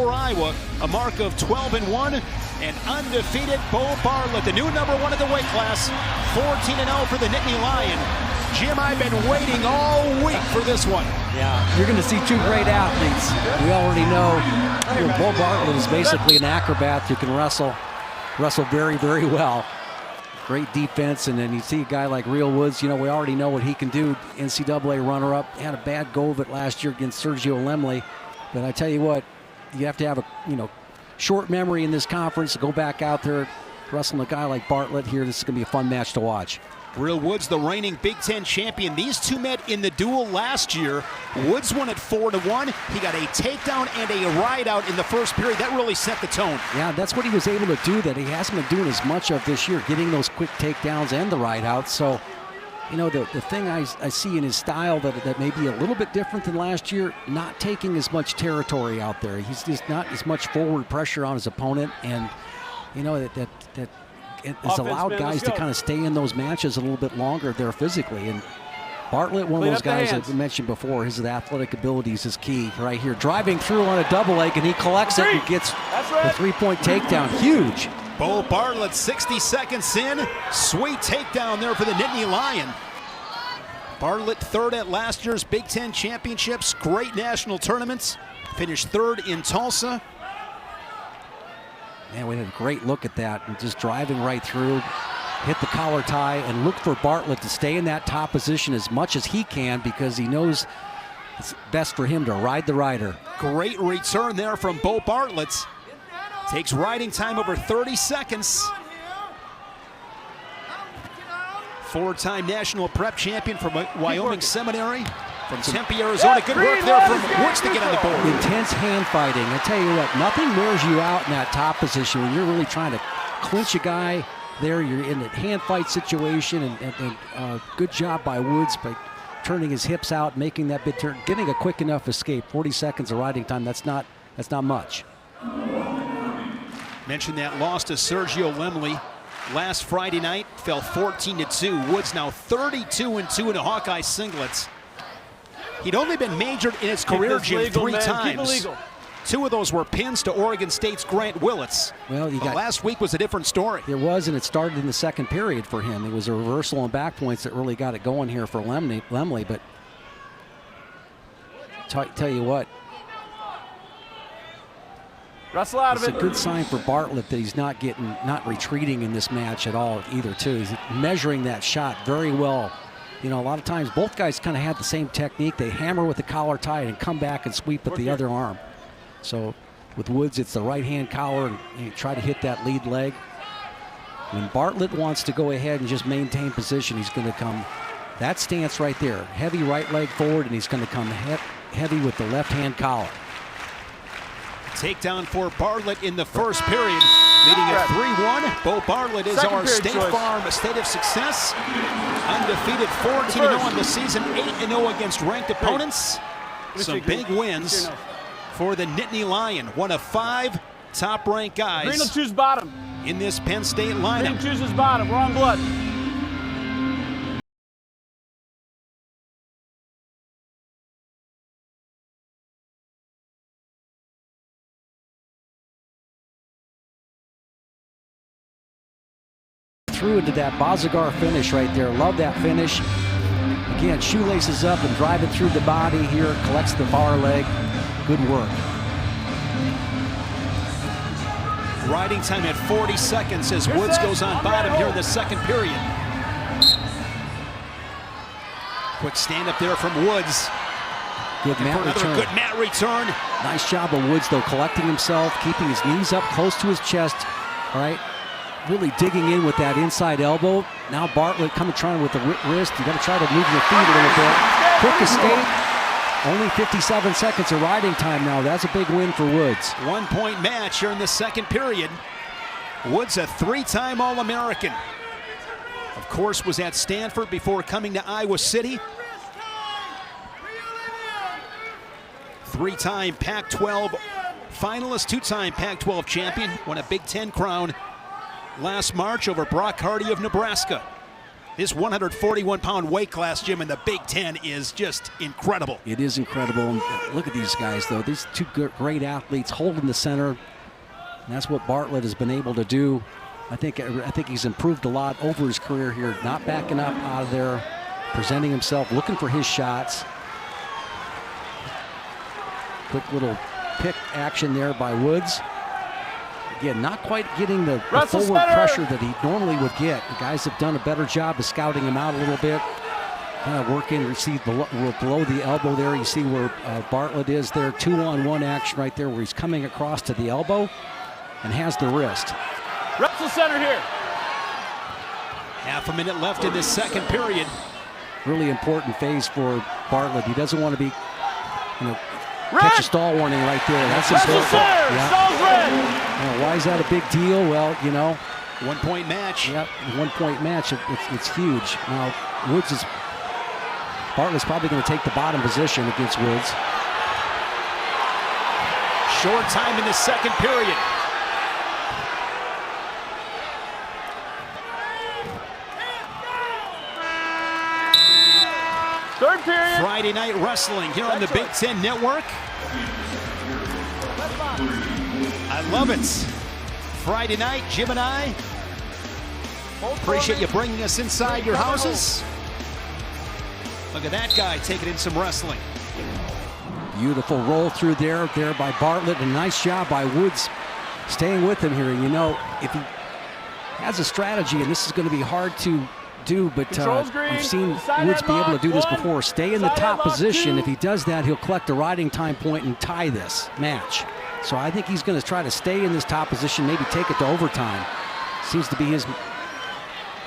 for Iowa, a mark of 12-1, and undefeated Beau Bartlett, the new #1 of the weight class, 14-0 for the Nittany Lion. Jim, I've been waiting all week for this one. Yeah, you're going to see two great athletes. We already know Beau Bartlett is basically an acrobat who can wrestle very, very well. Great defense, and then you see a guy like Real Woods, we already know what he can do. NCAA runner-up, had a bad go of it last year against Sergio Lemley. But I tell you what, you have to have a short memory in this conference to go back out there wrestling a guy like Bartlett here. This is going to be a fun match to watch. Real Woods, the reigning Big Ten champion. These two met in the duel last year. Woods won at 4-1. He got a takedown and a ride out in the first period. That really set the tone. Yeah, that's what he was able to do that he hasn't been doing as much of this year, getting those quick takedowns and the ride outs. So, the thing I see in his style that may be a little bit different than last year, not taking as much territory out there. He's just not as much forward pressure on his opponent, and that it has allowed guys to kind of stay in those matches a little bit longer there physically. And Bartlett, one of those guys that we mentioned before, his athletic abilities is key right here. Driving through on a double leg, and he collects it and gets a three-point takedown. Huge. Beau Bartlett, 60 seconds in. Sweet takedown there for the Nittany Lion. Bartlett third at last year's Big Ten championships. Great national tournaments. Finished third in Tulsa. Man, we had a great look at that, and just driving right through, hit the collar tie, and look for Bartlett to stay in that top position as much as he can, because he knows it's best for him to ride the rider. Great return there from Beau Bartlett. Takes riding time over 30 seconds. Four-time national prep champion from Wyoming Seminary. From Tempe, Arizona. Good work there from Woods to get on the board. Intense hand fighting. I tell you what, nothing wears you out in that top position when you're really trying to clinch a guy there. You're in a hand fight situation, and good job by Woods by turning his hips out, making that big turn, getting a quick enough escape. 40 seconds of riding time, that's not much. Mentioned that loss to Sergio Lemley last Friday night, fell 14-2. Woods now 32-2 in the Hawkeye singlets. He'd only been majored in his career, Jim, 3 times. 2 of those were pins to Oregon State's Grant Willits. Well, last week was a different story. It was, and it started in the second period for him. It was a reversal on back points that really got it going here for Lemley. But tell you what, wrestle out of it. It's a good sign for Bartlett that he's not retreating in this match at all either, too. He's measuring that shot very well. A lot of times both guys kind of had the same technique. They hammer with the collar tied and come back and sweep with the other arm. So with Woods, it's the right hand collar, and you try to hit that lead leg. When Bartlett wants to go ahead and just maintain position, he's going to come that stance right there. Heavy right leg forward, and he's going to come heavy with the left hand collar. Takedown for Bartlett in the first period, leading at 3-1. Beau Bartlett is our State Farm state of success. Undefeated 14-0 on the season, 8-0 against ranked opponents. Some big wins for the Nittany Lion. One of 5 top-ranked guys. Green will choose bottom. In this Penn State lineup. Green chooses bottom. We're on blood. Through into that Bazagar finish right there. Love that finish. Again, shoelaces up and driving through the body here. Collects the bar leg. Good work. Riding time at 40 seconds as Woods goes on bottom here in the second period. Quick stand up there from Woods. Good mat return. Good mat return. Nice job of Woods, though, collecting himself, keeping his knees up close to his chest. All right. Really digging in with that inside elbow. Now Bartlett trying with the wrist. You got to try to move your feet a little bit. Quick escape. Only 57 seconds of riding time now. That's a big win for Woods. 1-point match here in the second period. Woods, a 3-time All-American. Of course, was at Stanford before coming to Iowa City. 3-time Pac-12 finalist, 2-time Pac-12 champion. Won a Big Ten crown last March over Brock Hardy of Nebraska. This 141-pound weight class, Jim, in the Big Ten is just incredible. It is incredible. And look at these guys, though. These two great athletes holding the center. And that's what Bartlett has been able to do. I think he's improved a lot over his career here, not backing up out of there, presenting himself, looking for his shots. Quick little pick action there by Woods. Again, not quite getting the forward pressure that he normally would get. The guys have done a better job of scouting him out a little bit. Kind of working, receive below the elbow there. You see where Bartlett is there. 2-on-1 action right there where he's coming across to the elbow and has the wrist. Wrestle center here. Half a minute left in this second period. Really important phase for Bartlett. He doesn't want to be, catch a stall warning right there. That's important. Stall's red. Why is that a big deal? Well, 1-point match. Yep, 1-point match. It's huge. Now, Bartlett's probably going to take the bottom position against Woods. Short time in the second period. Third period. Friday night wrestling here on the Big Ten Network. I love it. Friday night, Jim and I appreciate you bringing us inside your houses. Look at that guy taking in some wrestling. Beautiful roll through there by Bartlett. A nice job by Woods staying with him here. If he has a strategy, and this is going to be hard to do, but we've seen Woods be able to do this before. Stay in the top position. If he does that, he'll collect a riding time point and tie this match. So I think he's going to try to stay in this top position, maybe take it to overtime. Seems to be his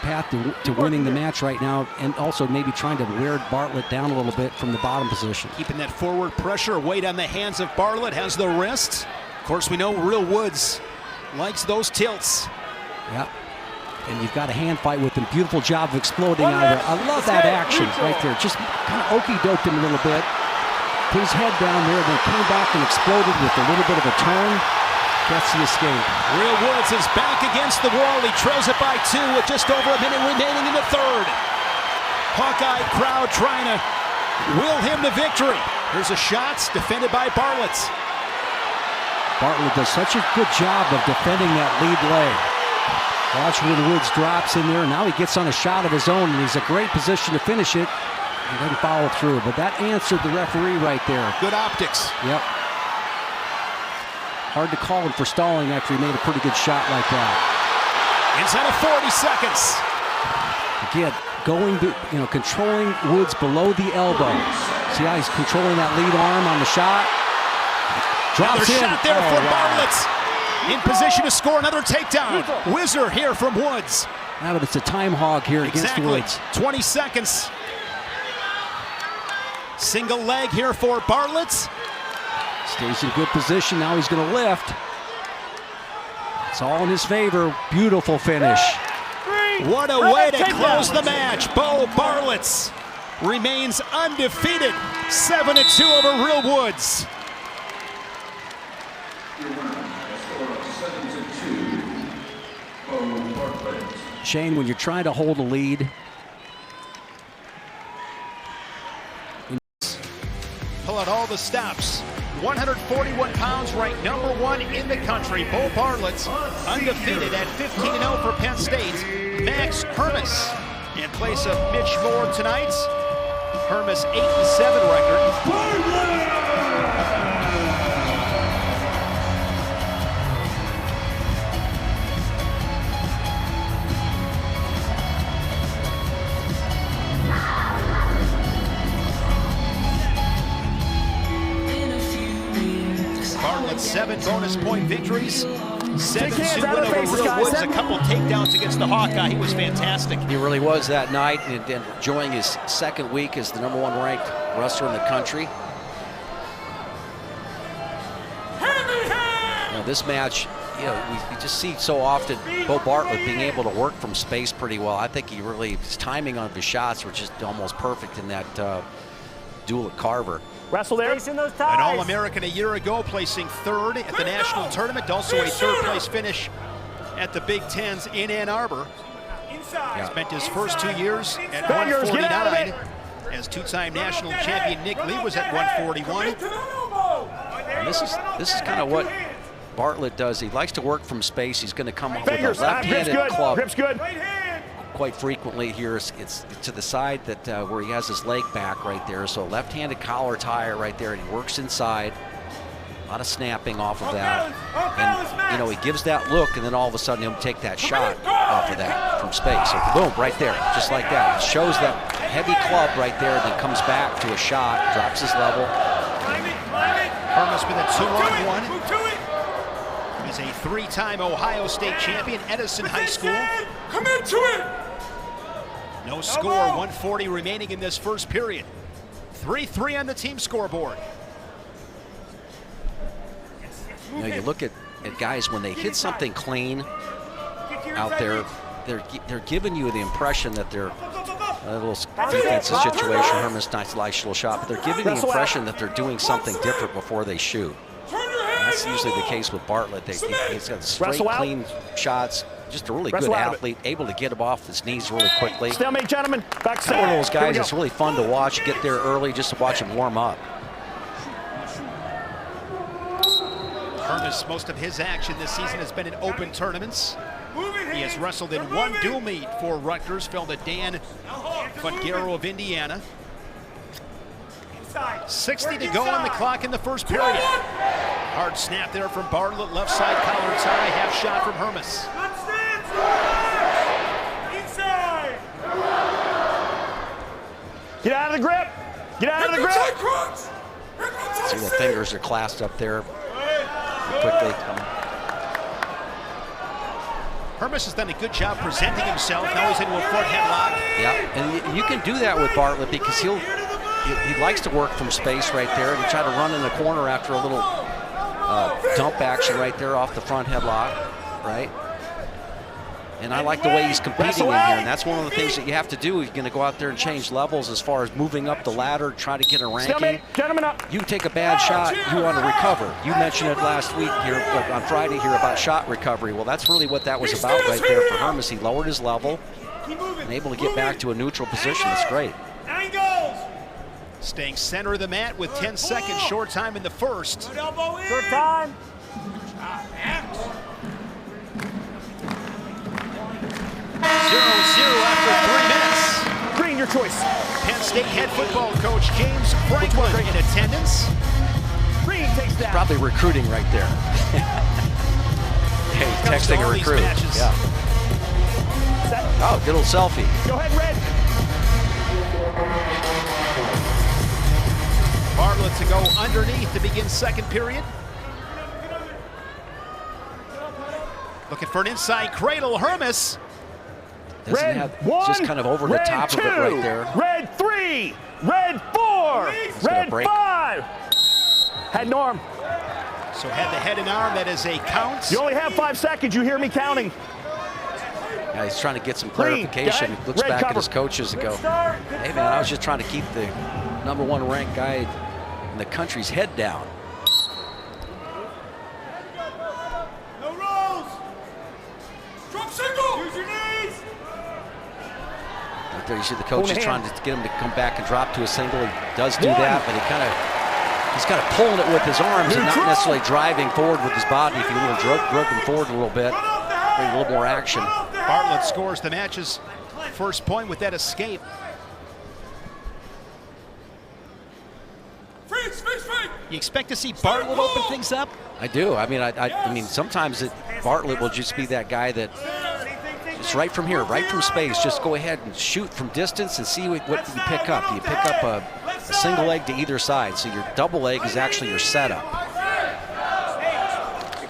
path to winning the match right now, and also maybe trying to wear Bartlett down a little bit from the bottom position. Keeping that forward pressure, weight on the hands of Bartlett, has the wrist. Of course, we know real Woods likes those tilts. Yep. And you've got a hand fight with him. Beautiful job of exploding out of there. I love that action right there. Just kind of okey-doked him a little bit. Put his head down there, then came back and exploded with a little bit of a turn. That's the escape. Real Woods is back against the wall. He trails it by 2 with just over a minute remaining in the third. Hawkeye crowd trying to will him to victory. Here's a shot defended by Bartlett. Bartlett does such a good job of defending that lead leg. Watch when Woods drops in there. Now he gets on a shot of his own, and he's in a great position to finish it. He doesn't follow through, but that answered the referee right there. Good optics. Yep. Hard to call him for stalling after he made a pretty good shot like that. Inside of 40 seconds. Again, controlling Woods below the elbow. See how he's controlling that lead arm on the shot? Drops in. Shot there from Bartlett. In position to score another takedown. Whizzer here from Woods. Now but it's a time hog here against Woods. 20 seconds. Single leg here for Bartlett. Stays in good position. Now he's going to lift. It's all in his favor. Beautiful finish. What a way to close the match. Beau Bartlett remains undefeated. 7-2 over Real Woods. Shane, when you're trying to hold a lead, pull out all the stops. 141 pounds, ranked #1 in the country. Beau Bartlett undefeated at 15-0 for Penn State. Max Hermes in place of Mitch Moore tonight. Hermes 8-7 record. Bartlett 7 bonus point victories. 7-2 win over Real Woods. A couple takedowns against the Hawkeye. He was fantastic. He really was that night, and enjoying his second week as the #1 ranked wrestler in the country. This match, we just see so often Beau Bartlett being able to work from space pretty well. I think his timing on his shots were just almost perfect in that duel at Carver. Wrestle there. An All-American a year ago, placing 3rd at the national tournament. Also a 3rd place finish at the Big Tens in Ann Arbor. He spent his first 2 years at Fingers, get out of 149, as two-time national champion Nick Lee was at 141. And this is kind of what Bartlett does. He likes to work from space. He's going to come up with a left-handed club. Grip's good. Quite frequently here, it's to the side that where he has his leg back right there. So left-handed collar tie right there, and he works inside. A lot of snapping off of that. And, you know, he gives that look, and then all of a sudden he'll take that shot off of that from space. So boom, right there, just like that. It shows that heavy club right there, then comes back to a shot, drops his level. Hermes with a 2-on-1. He's a 3-time Ohio State champion, Edison High School. Come into it! No score, 140 remaining in this first period. 3-3 on the team scoreboard. You know, you look at guys when they hit something clean out there, they're giving you the impression that they're a little defensive situation. Hermes, nice little shot, but they're giving the impression that they're doing something different before they shoot. And that's usually the case with Bartlett. He's got straight, clean shots. Just a really good athlete, able to get him off his knees really quickly. Stalemate, gentlemen. Back one of those guys that's really fun to watch. Get there early just to watch him warm up. Hermes, most of his action this season has been in open tournaments. He has wrestled in one dual meet for Rutgers, fell to Dan Fugero of Indiana. 60 to go on the clock in the first period. Hard snap there from Bartlett, left side collar tie, half shot from Hermes. Get out of the grip! Get out of the grip! See the fingers are clasped up there quickly. Hermes has done a good job presenting himself. Now he's into a front headlock. Yeah, and you can do that with Bartlett because he likes to work from space right there and try to run in the corner after a little dump action right there off the front headlock, right? And I like the way he's competing in here, and that's one of the things that you have to do. You're going to go out there and change levels as far as moving up the ladder, try to get a ranking. Gentlemen up. You take a bad shot, you want to recover. You mentioned it last week here, on Friday here, about shot recovery. Well, that's really what that was about right there for Hermes. He lowered his level and able to get back to a neutral position. That's great. Staying center of the mat with 10 seconds, short time in the first. Short time. 0-0 after 3 minutes. Green, your choice. Penn State head football coach James Franklin in attendance. Green takes that. Probably recruiting right there. Hey, texting a recruit. Yeah. Oh, good little selfie. Go ahead, Red. Bartlett to go underneath to begin second period. Looking for an inside cradle, Hermes. Doesn't have, just kind of over the top of it right there. Red 3, Red 4, Red 5. Head and arm. So head to head and arm, that is a count. You only have 5 seconds, you hear me counting. Yeah, he's trying to get some clarification. He looks back at his coaches and go, hey man, I was just trying to keep the #1 ranked guy in the country's head down. No rolls. Drop single. Use your knees. Right there, you see the coach is trying to get him to come back and drop to a single. He does do that, but he's kind of pulling it with his arms and not necessarily driving forward with his body. If you will drug him forward a little bit, bring a little more action. Bartlett scores the match's first point with that escape. You expect to see Bartlett open things up? I do. I mean, sometimes Bartlett will just be that guy that just right from here, right from space, just go ahead and shoot from distance and see what you pick up. You pick up a single leg to either side, so your double leg is actually your setup.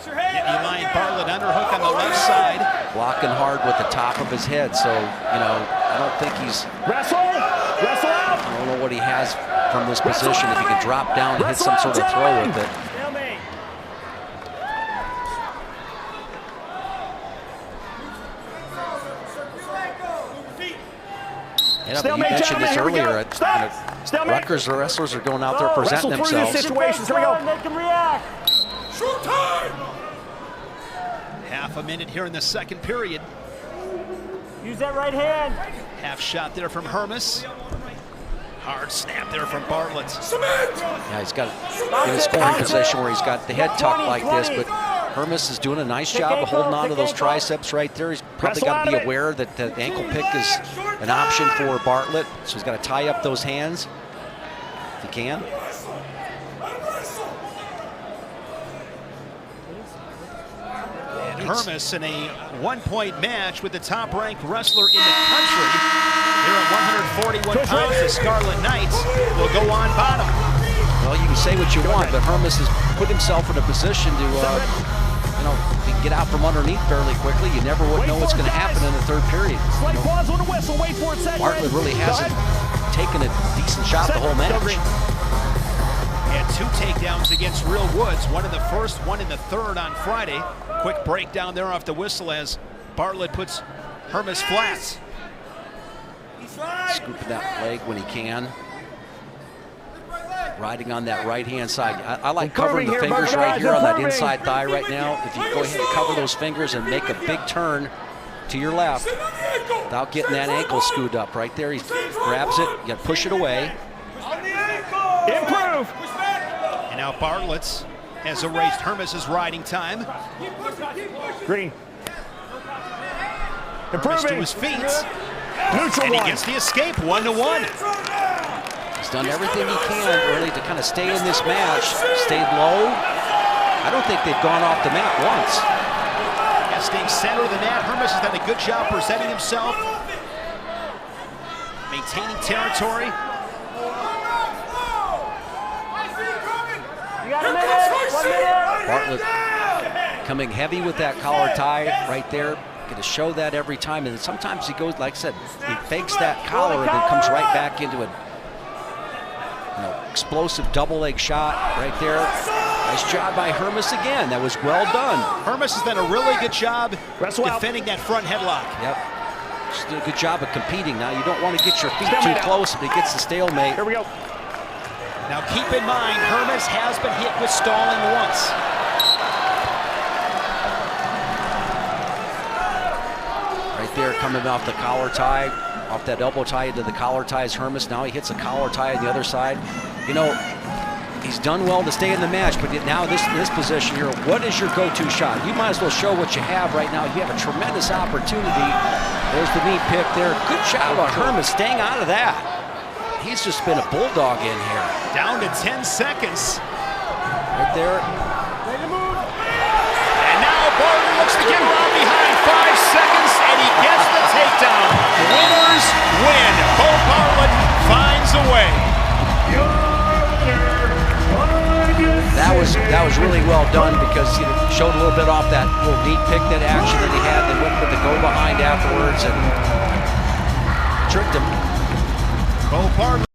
Eli Bartlett underhook on the left side. Blocking hard with the top of his head, so, you know, I don't think he's... Wrestle out. I don't know what he has from this position, if he can drop down and hit some sort of throw with it. Yeah, but you mentioned this earlier. Rutgers wrestlers are going out there presenting themselves. Situations. Here we go. Make them react. Short time. Half a minute here in the second period. Use that right hand. Half shot there from Hermes. Hard snap there from Bartlett. Yeah, he's got in a scoring position where he's got the head tucked like this, but Hermes is doing a nice job of holding on to those triceps right there. He's probably got to be aware that the ankle pick is an option for Bartlett, so he's got to tie up those hands if he can. And Hermes in a one-point match with the top-ranked wrestler in the country. Here at 141 pounds, the Scarlet Knights will go on bottom. Well, you can say what you want, but Hermes has put himself in a position to, you know, to get out from underneath fairly quickly. You never would know what's going to happen in the third period. You know, Bartlett really hasn't taken a decent shot the whole match. Had 2 takedowns against Real Woods, one in the first, one in the third on Friday. Quick breakdown there off the whistle as Bartlett puts Hermes flat. Scooping that leg when he can. Riding on that right-hand side. I like covering the fingers right here on that inside thigh right now. If you go ahead and cover those fingers and make a big turn to your left without getting that ankle screwed up right there. He grabs it, you got to push it away. Improve. And now Bartlett has erased Hermes' riding time. Green. Hermes to his feet. Neutral And he one. gets the escape, 1-1. He's done everything he can really to kind of stay in this match. Stayed low. I don't think they've gone off the mat once. Yeah, staying center of the mat. Hermes has done a good job presenting himself. Maintaining territory. You got a minute. 1 minute. Bartlett coming heavy with that collar tie right there. Going to show that every time. And sometimes he goes, like I said, he fakes that collar and then comes right back into a explosive double leg shot right there. Nice job by Hermes again. That was well done. Hermes has done a really good job defending that front headlock. Yep. Just did a good job of competing. Now you don't want to get your feet too close if it gets the stalemate. Here we go. Now keep in mind, Hermes has been hit with stalling once. Right there, coming off the collar tie, off that elbow tie into the collar tie is Hermes. Now he hits a collar tie on the other side. You know, he's done well to stay in the match, but now this position here, what is your go-to shot? You might as well show what you have right now. You have a tremendous opportunity. There's the knee pick there. Good job on Hermes staying out of that. He's just been a bulldog in here. Down to 10 seconds. Right there. And now Bartlett looks to get around behind. 5 seconds, and he gets the takedown. Winners win. Beau Bartlett finds a way. That was really well done because he showed a little bit off that little knee pick that action that he had. They went for the go behind afterwards and tricked him. Beau Bartlett.